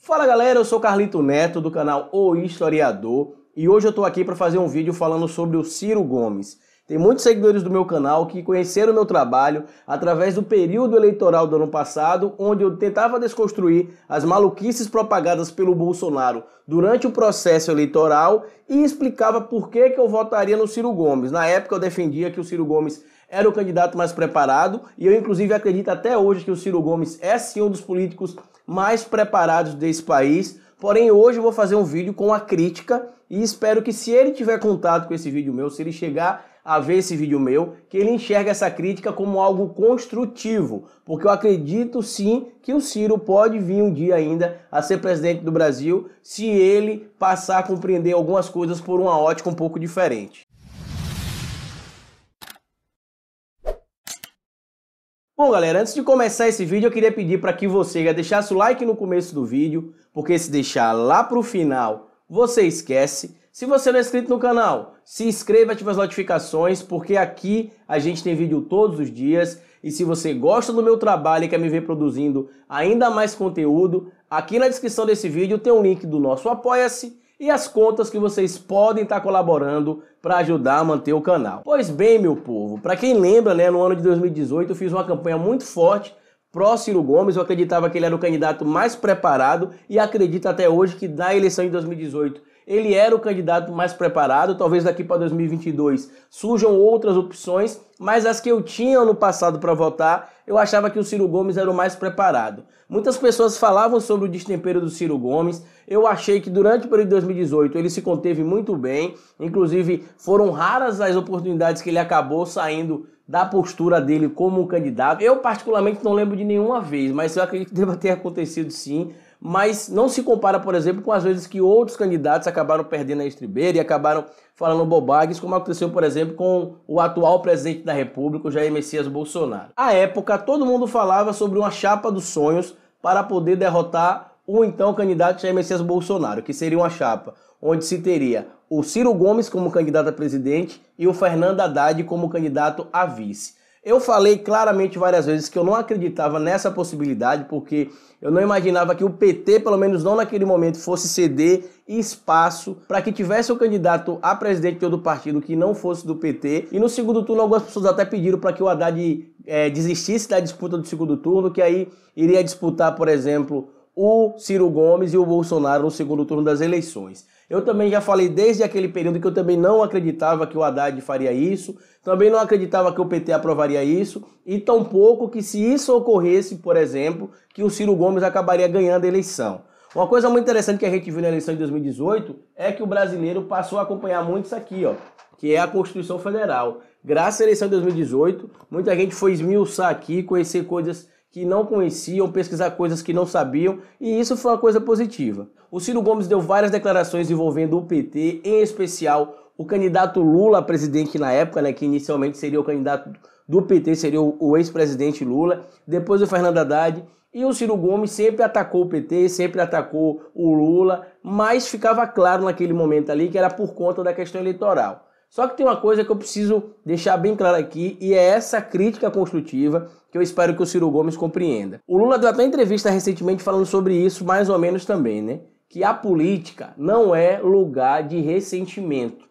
Fala galera, eu sou Carlito Neto do canal O Historiador e hoje eu tô aqui para fazer um vídeo falando sobre o Ciro Gomes. Tem muitos seguidores do meu canal que conheceram o meu trabalho através do período eleitoral do ano passado, onde eu tentava desconstruir as maluquices propagadas pelo Bolsonaro durante o processo eleitoral e explicava por que eu votaria no Ciro Gomes. Na época eu defendia que o Ciro Gomes era o candidato mais preparado e eu inclusive acredito até hoje que o Ciro Gomes é sim um dos políticos mais preparados desse país. Porém, hoje eu vou fazer um vídeo com a crítica e espero que, se ele tiver contato com esse vídeo meu, se ele chegar a ver esse vídeo meu, que ele enxergue essa crítica como algo construtivo, porque eu acredito sim que o Ciro pode vir um dia ainda a ser presidente do Brasil se ele passar a compreender algumas coisas por uma ótica um pouco diferente. Bom galera, antes de começar esse vídeo eu queria pedir para que você já deixasse o like no começo do vídeo, porque se deixar lá pro final você esquece. Se você não é inscrito no canal, se inscreva e ative as notificações, porque aqui a gente tem vídeo todos os dias. E se você gosta do meu trabalho e quer me ver produzindo ainda mais conteúdo, aqui na descrição desse vídeo tem um link do nosso Apoia-se e as contas que vocês podem estar colaborando para ajudar a manter o canal. Pois bem, meu povo, para quem lembra, no ano de 2018 eu fiz uma campanha muito forte pró Ciro Gomes. Eu acreditava que ele era o candidato mais preparado e acredito até hoje que na eleição de 2018 ele era o candidato mais preparado. Talvez daqui para 2022 surjam outras opções, mas as que eu tinha no passado para votar, eu achava que o Ciro Gomes era o mais preparado. Muitas pessoas falavam sobre o destempero do Ciro Gomes. Eu achei que durante o período de 2018 ele se conteve muito bem. Inclusive foram raras as oportunidades que ele acabou saindo da postura dele como um candidato. Eu particularmente não lembro de nenhuma vez, mas eu acredito que deva ter acontecido sim. Mas não se compara, por exemplo, com as vezes que outros candidatos acabaram perdendo a estribeira e acabaram falando bobagens, como aconteceu, por exemplo, com o atual presidente da República, o Jair Messias Bolsonaro. À época, todo mundo falava sobre uma chapa dos sonhos para poder derrotar o então candidato Jair Messias Bolsonaro, que seria uma chapa onde se teria o Ciro Gomes como candidato a presidente e o Fernando Haddad como candidato a vice. Eu falei claramente várias vezes que eu não acreditava nessa possibilidade, porque eu não imaginava que o PT, pelo menos não naquele momento, fosse ceder espaço para que tivesse um candidato a presidente de outro partido que não fosse do PT. E no segundo turno algumas pessoas até pediram para que o Haddad desistisse da disputa do segundo turno, que aí iria disputar, por exemplo, o Ciro Gomes e o Bolsonaro no segundo turno das eleições. Eu também já falei desde aquele período que eu também não acreditava que o Haddad faria isso, também não acreditava que o PT aprovaria isso, e tampouco que, se isso ocorresse, por exemplo, que o Ciro Gomes acabaria ganhando a eleição. Uma coisa muito interessante que a gente viu na eleição de 2018 é que o brasileiro passou a acompanhar muito isso aqui, que é a Constituição Federal. Graças à eleição de 2018, muita gente foi esmiuçar aqui, conhecer coisas que não conheciam, pesquisar coisas que não sabiam, e isso foi uma coisa positiva. O Ciro Gomes deu várias declarações envolvendo o PT, em especial o candidato Lula a presidente na época, que inicialmente seria o candidato do PT, seria o ex-presidente Lula, depois o Fernando Haddad, e o Ciro Gomes sempre atacou o PT, sempre atacou o Lula, mas ficava claro naquele momento ali que era por conta da questão eleitoral. Só que tem uma coisa que eu preciso deixar bem claro aqui, e é essa crítica construtiva que eu espero que o Ciro Gomes compreenda. O Lula deu até entrevista recentemente falando sobre isso, mais ou menos também, que a política não é lugar de ressentimento,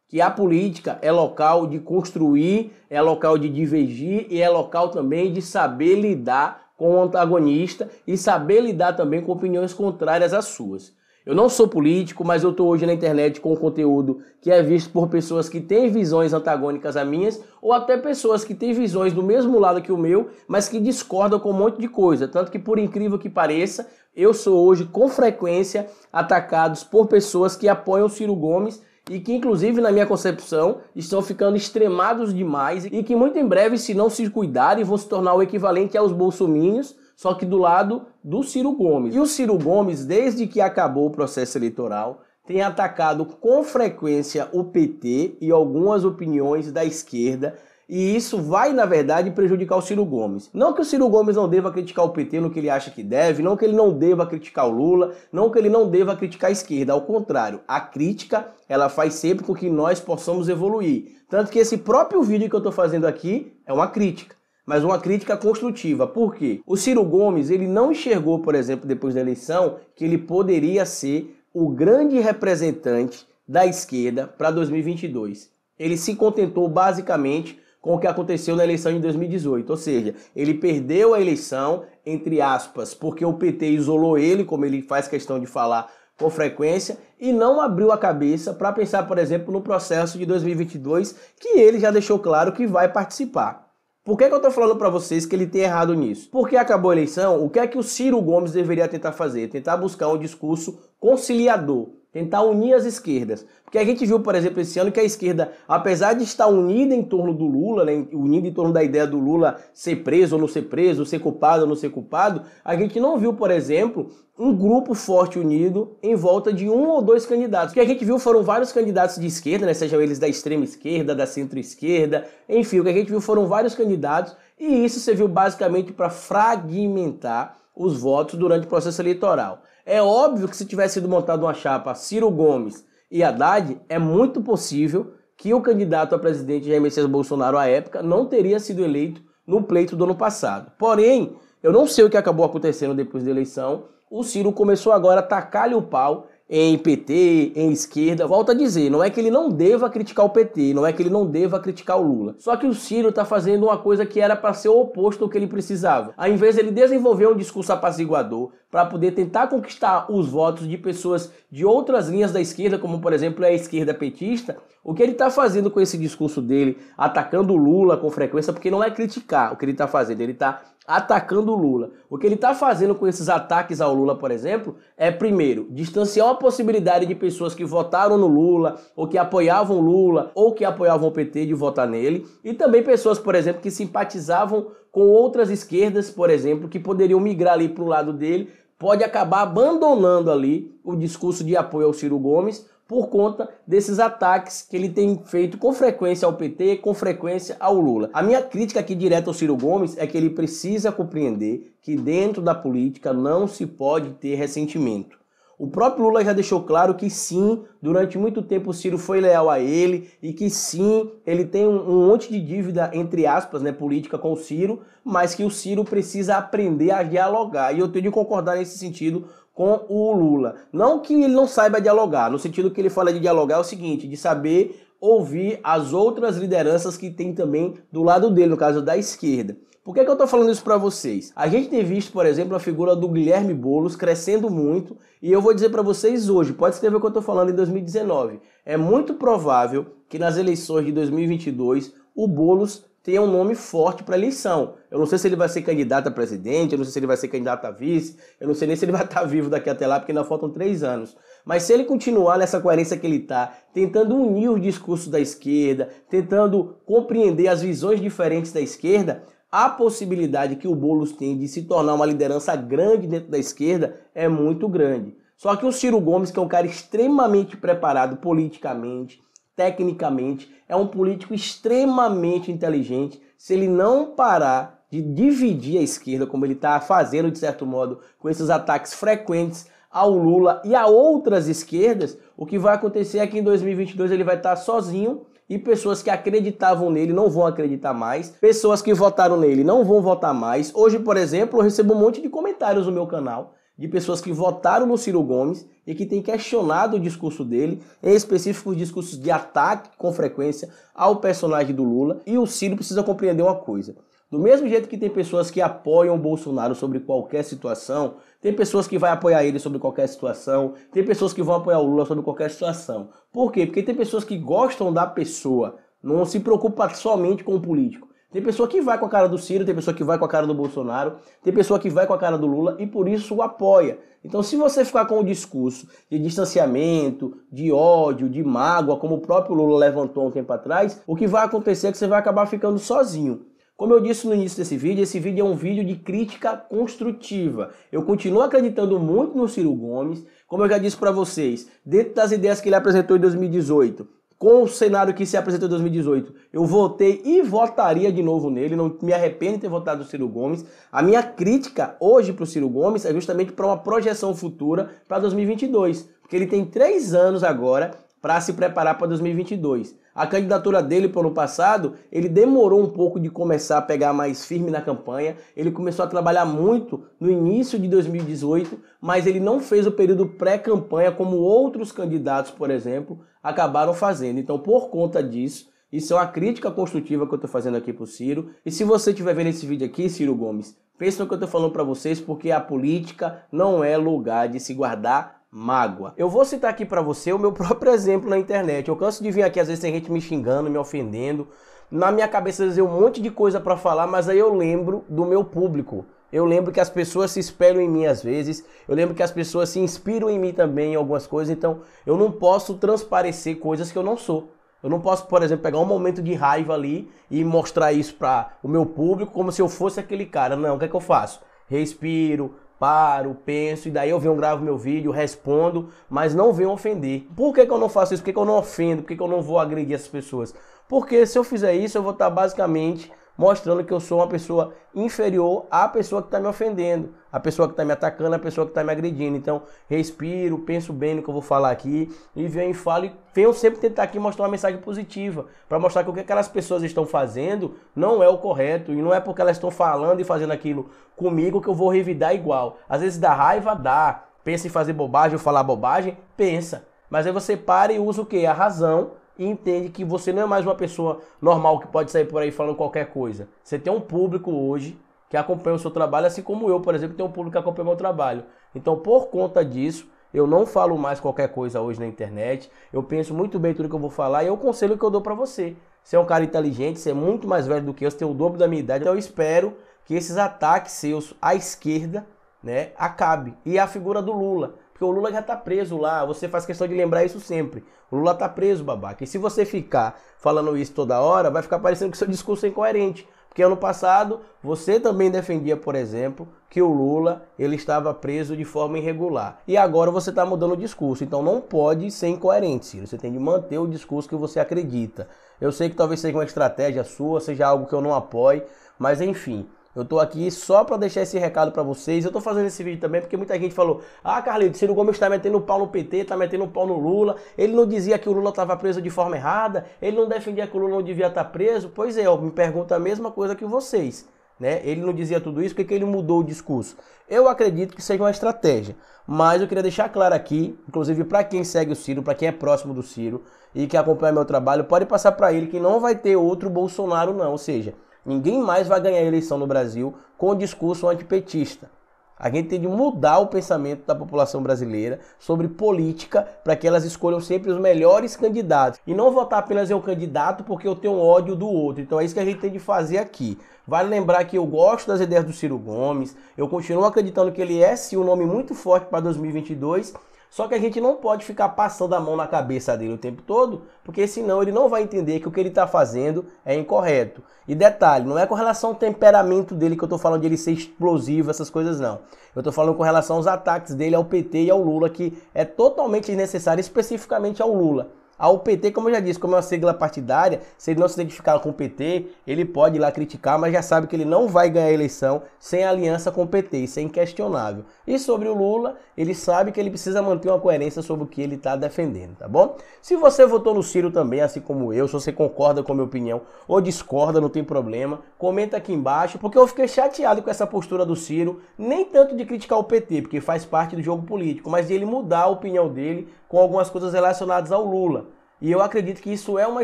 que a política é local de construir, é local de divergir e é local também de saber lidar com o antagonista e saber lidar também com opiniões contrárias às suas. Eu não sou político, mas eu estou hoje na internet com conteúdo que é visto por pessoas que têm visões antagônicas a minhas, ou até pessoas que têm visões do mesmo lado que o meu, mas que discordam com um monte de coisa. Tanto que, por incrível que pareça, eu sou hoje com frequência atacados por pessoas que apoiam o Ciro Gomes e que, inclusive, na minha concepção, estão ficando extremados demais e que muito em breve, se não se cuidarem, vão se tornar o equivalente aos bolsominions, só que do lado do Ciro Gomes. E o Ciro Gomes, desde que acabou o processo eleitoral, tem atacado com frequência o PT e algumas opiniões da esquerda, e isso vai, na verdade, prejudicar o Ciro Gomes. Não que o Ciro Gomes não deva criticar o PT no que ele acha que deve, não que ele não deva criticar o Lula, não que ele não deva criticar a esquerda. Ao contrário, a crítica, ela faz sempre com que nós possamos evoluir. Tanto que esse próprio vídeo que eu estou fazendo aqui é uma crítica. mas uma crítica construtiva. Por quê? O Ciro Gomes, ele não enxergou, por exemplo, depois da eleição, que ele poderia ser o grande representante da esquerda para 2022. Ele se contentou basicamente com o que aconteceu na eleição de 2018, ou seja, ele perdeu a eleição, entre aspas, porque o PT isolou ele, como ele faz questão de falar com frequência, e não abriu a cabeça para pensar, por exemplo, no processo de 2022, que ele já deixou claro que vai participar. Por que eu estou falando para vocês que ele tem errado nisso? Porque acabou a eleição, o que é que o Ciro Gomes deveria tentar fazer? Tentar buscar um discurso conciliador, tentar unir as esquerdas. Porque a gente viu, por exemplo, esse ano que a esquerda, apesar de estar unida em torno do Lula, né, unida em torno da ideia do Lula ser preso ou não ser preso, ser culpado ou não ser culpado, a gente não viu, por exemplo, um grupo forte unido em volta de um ou dois candidatos. O que a gente viu foram vários candidatos de esquerda, né, sejam eles da extrema esquerda, da centro-esquerda, enfim, o que a gente viu foram vários candidatos e isso serviu basicamente para fragmentar os votos durante o processo eleitoral. É óbvio que se tivesse sido montada uma chapa Ciro Gomes e Haddad, é muito possível que o candidato a presidente Jair Messias Bolsonaro à época não teria sido eleito no pleito do ano passado. Porém, eu não sei o que acabou acontecendo depois da eleição, o Ciro começou agora a tacar-lhe o pau em PT, em esquerda. Volto a dizer, não é que ele não deva criticar o PT, não é que ele não deva criticar o Lula. Só que o Ciro está fazendo uma coisa que era para ser o oposto do que ele precisava. Ao invés de ele desenvolver um discurso apaziguador para poder tentar conquistar os votos de pessoas de outras linhas da esquerda, como por exemplo a esquerda petista, o que ele está fazendo com esse discurso dele, atacando o Lula com frequência, porque não é criticar o que ele está fazendo, ele está atacando o Lula. O que ele está fazendo com esses ataques ao Lula, por exemplo, é, primeiro, distanciar a possibilidade de pessoas que votaram no Lula, ou que apoiavam o Lula, ou que apoiavam o PT de votar nele, e também pessoas, por exemplo, que simpatizavam com outras esquerdas, por exemplo, que poderiam migrar ali para o lado dele, pode acabar abandonando ali o discurso de apoio ao Ciro Gomes, por conta desses ataques que ele tem feito com frequência ao PT, com frequência ao Lula. A minha crítica aqui direta ao Ciro Gomes é que ele precisa compreender que dentro da política não se pode ter ressentimento. O próprio Lula já deixou claro que sim, durante muito tempo o Ciro foi leal a ele e que sim, ele tem um monte de dívida, entre aspas, né, política com o Ciro, mas que o Ciro precisa aprender a dialogar. E eu tenho de concordar nesse sentido com o Lula. Não que ele não saiba dialogar, no sentido que ele fala de dialogar é o seguinte, de saber ouvir as outras lideranças que tem também do lado dele, no caso da esquerda. Por que eu estou falando isso para vocês? A gente tem visto, por exemplo, a figura do Guilherme Boulos crescendo muito, e eu vou dizer para vocês hoje, pode escrever o que eu estou falando em 2019, é muito provável que nas eleições de 2022 o Boulos tenha um nome forte para eleição. Eu não sei se ele vai ser candidato a presidente, eu não sei se ele vai ser candidato a vice, eu não sei nem se ele vai estar vivo daqui até lá, porque ainda faltam 3 anos. Mas se ele continuar nessa coerência que ele está, tentando unir os discursos da esquerda, tentando compreender as visões diferentes da esquerda, a possibilidade que o Boulos tem de se tornar uma liderança grande dentro da esquerda é muito grande. Só que o Ciro Gomes, que é um cara extremamente preparado politicamente, tecnicamente, é um político extremamente inteligente. Se ele não parar de dividir a esquerda, como ele está fazendo, de certo modo, com esses ataques frequentes ao Lula e a outras esquerdas, o que vai acontecer é que em 2022 ele vai estar sozinho e pessoas que acreditavam nele não vão acreditar mais, pessoas que votaram nele não vão votar mais. Hoje, por exemplo, eu recebo um monte de comentários no meu canal de pessoas que votaram no Ciro Gomes e que têm questionado o discurso dele, em específico os discursos de ataque com frequência ao personagem do Lula. E o Ciro precisa compreender uma coisa. Do mesmo jeito que tem pessoas que apoiam o Bolsonaro sobre qualquer situação, tem pessoas que vão apoiar ele sobre qualquer situação, tem pessoas que vão apoiar o Lula sobre qualquer situação. Por quê? Porque tem pessoas que gostam da pessoa, não se preocupa somente com o político. Tem pessoa que vai com a cara do Ciro, tem pessoa que vai com a cara do Bolsonaro, tem pessoa que vai com a cara do Lula e por isso o apoia. Então se você ficar com o discurso de distanciamento, de ódio, de mágoa, como o próprio Lula levantou um tempo atrás, o que vai acontecer é que você vai acabar ficando sozinho. Como eu disse no início desse vídeo, esse vídeo é um vídeo de crítica construtiva. Eu continuo acreditando muito no Ciro Gomes, como eu já disse para vocês, dentro das ideias que ele apresentou em 2018, com o cenário que se apresentou em 2018, eu votei e votaria de novo nele, não me arrependo de ter votado no Ciro Gomes. A minha crítica hoje para o Ciro Gomes é justamente para uma projeção futura para 2022, porque ele tem 3 anos agora para se preparar para 2022. A candidatura dele para o ano passado, ele demorou um pouco de começar a pegar mais firme na campanha, ele começou a trabalhar muito no início de 2018, mas ele não fez o período pré-campanha como outros candidatos, por exemplo, acabaram fazendo. Então, por conta disso, isso é uma crítica construtiva que eu estou fazendo aqui para o Ciro. E se você estiver vendo esse vídeo aqui, Ciro Gomes, pense no que eu estou falando para vocês, porque a política não é lugar de se guardar mágoa. Eu vou citar aqui para você o meu próprio exemplo na internet. Eu canso de vir aqui, às vezes tem gente me xingando, me ofendendo. Na minha cabeça, às vezes, um monte de coisa para falar, mas aí eu lembro do meu público. Eu lembro que as pessoas se espelham em mim às vezes. Eu lembro que as pessoas se inspiram em mim também em algumas coisas. Então, eu não posso transparecer coisas que eu não sou. Eu não posso, por exemplo, pegar um momento de raiva ali e mostrar isso para o meu público como se eu fosse aquele cara. Não, o que é que eu faço? Respiro, paro, penso, e daí eu venho, gravo meu vídeo, respondo, mas não venho ofender. Por que eu não faço isso? Por que eu não ofendo? Por que eu não vou agredir essas pessoas? Porque se eu fizer isso, eu vou estar basicamente mostrando que eu sou uma pessoa inferior à pessoa que está me ofendendo, a pessoa que está me atacando, a pessoa que está me agredindo. Então, respiro, penso bem no que eu vou falar aqui e venho e falo, e venho sempre tentar aqui mostrar uma mensagem positiva, para mostrar que o que aquelas pessoas estão fazendo não é o correto, e não é porque elas estão falando e fazendo aquilo comigo que eu vou revidar igual. Às vezes dá raiva, dá. Pensa em fazer bobagem ou falar bobagem? Pensa. Mas aí você para e usa o quê? A razão. E entende que você não é mais uma pessoa normal que pode sair por aí falando qualquer coisa. Você tem um público hoje que acompanha o seu trabalho, assim como eu, por exemplo, tenho um público que acompanha o meu trabalho. Então, por conta disso, eu não falo mais qualquer coisa hoje na internet. Eu penso muito bem tudo que eu vou falar e é o conselho que eu dou pra você. Você é um cara inteligente, você é muito mais velho do que eu, você tem o dobro da minha idade. Então eu espero que esses ataques seus à esquerda, né, acabe. E a figura do Lula. Porque o Lula já tá preso lá, você faz questão de lembrar isso sempre. O Lula tá preso, babaca. E se você ficar falando isso toda hora, vai ficar parecendo que seu discurso é incoerente. Porque ano passado, você também defendia, por exemplo, que o Lula ele estava preso de forma irregular. E agora você está mudando o discurso. Então não pode ser incoerente, Ciro. Você tem de manter o discurso que você acredita. Eu sei que talvez seja uma estratégia sua, seja algo que eu não apoie, mas enfim. Eu tô aqui só para deixar esse recado para vocês. Eu tô fazendo esse vídeo também porque muita gente falou: ah, Carlito, Ciro Gomes tá metendo pau no PT, tá metendo pau no Lula. Ele não dizia que o Lula estava preso de forma errada, ele não defendia que o Lula não devia estar preso. Pois é, eu me pergunto a mesma coisa que vocês, né? Ele não dizia tudo isso, por que ele mudou o discurso? Eu acredito que seja uma estratégia, mas eu queria deixar claro aqui, inclusive para quem segue o Ciro, para quem é próximo do Ciro e que acompanha meu trabalho, pode passar para ele que não vai ter outro Bolsonaro não, ou seja, ninguém mais vai ganhar a eleição no Brasil com o discurso antipetista. A gente tem de mudar o pensamento da população brasileira sobre política para que elas escolham sempre os melhores candidatos. E não votar apenas em um candidato porque eu tenho ódio do outro. Então é isso que a gente tem de fazer aqui. Vale lembrar que eu gosto das ideias do Ciro Gomes. Eu continuo acreditando que ele é sim um nome muito forte para 2022. Só que a gente não pode ficar passando a mão na cabeça dele o tempo todo, porque senão ele não vai entender que o que ele está fazendo é incorreto. E detalhe, não é com relação ao temperamento dele que eu estou falando de ele ser explosivo, essas coisas não. Eu estou falando com relação aos ataques dele ao PT e ao Lula, que é totalmente desnecessário, especificamente ao Lula. Ao PT, como eu já disse, como é uma sigla partidária, se ele não se identificar com o PT, ele pode ir lá criticar, mas já sabe que ele não vai ganhar a eleição sem aliança com o PT, isso é inquestionável. E sobre o Lula, ele sabe que ele precisa manter uma coerência sobre o que ele está defendendo, tá bom? Se você votou no Ciro também, assim como eu, se você concorda com a minha opinião ou discorda, não tem problema, comenta aqui embaixo, porque eu fiquei chateado com essa postura do Ciro, nem tanto de criticar o PT, porque faz parte do jogo político, mas de ele mudar a opinião dele com algumas coisas relacionadas ao Lula. E eu acredito que isso é uma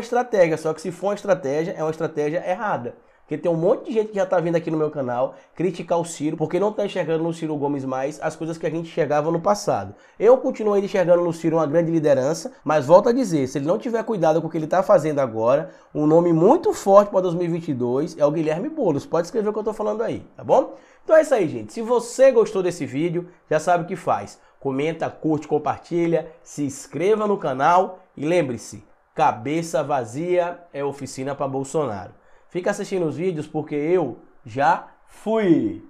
estratégia, só que se for uma estratégia, é uma estratégia errada. Porque tem um monte de gente que já tá vindo aqui no meu canal criticar o Ciro, porque não tá enxergando no Ciro Gomes mais as coisas que a gente enxergava no passado. Eu continuo ainda enxergando no Ciro uma grande liderança, mas volto a dizer, se ele não tiver cuidado com o que ele tá fazendo agora, um nome muito forte para 2022 é o Guilherme Boulos. Pode escrever o que eu tô falando aí, tá bom? Então é isso aí, gente. Se você gostou desse vídeo, já sabe o que faz. Comenta, curte, compartilha, se inscreva no canal e lembre-se, cabeça vazia é oficina para Bolsonaro. Fica assistindo os vídeos porque eu já fui!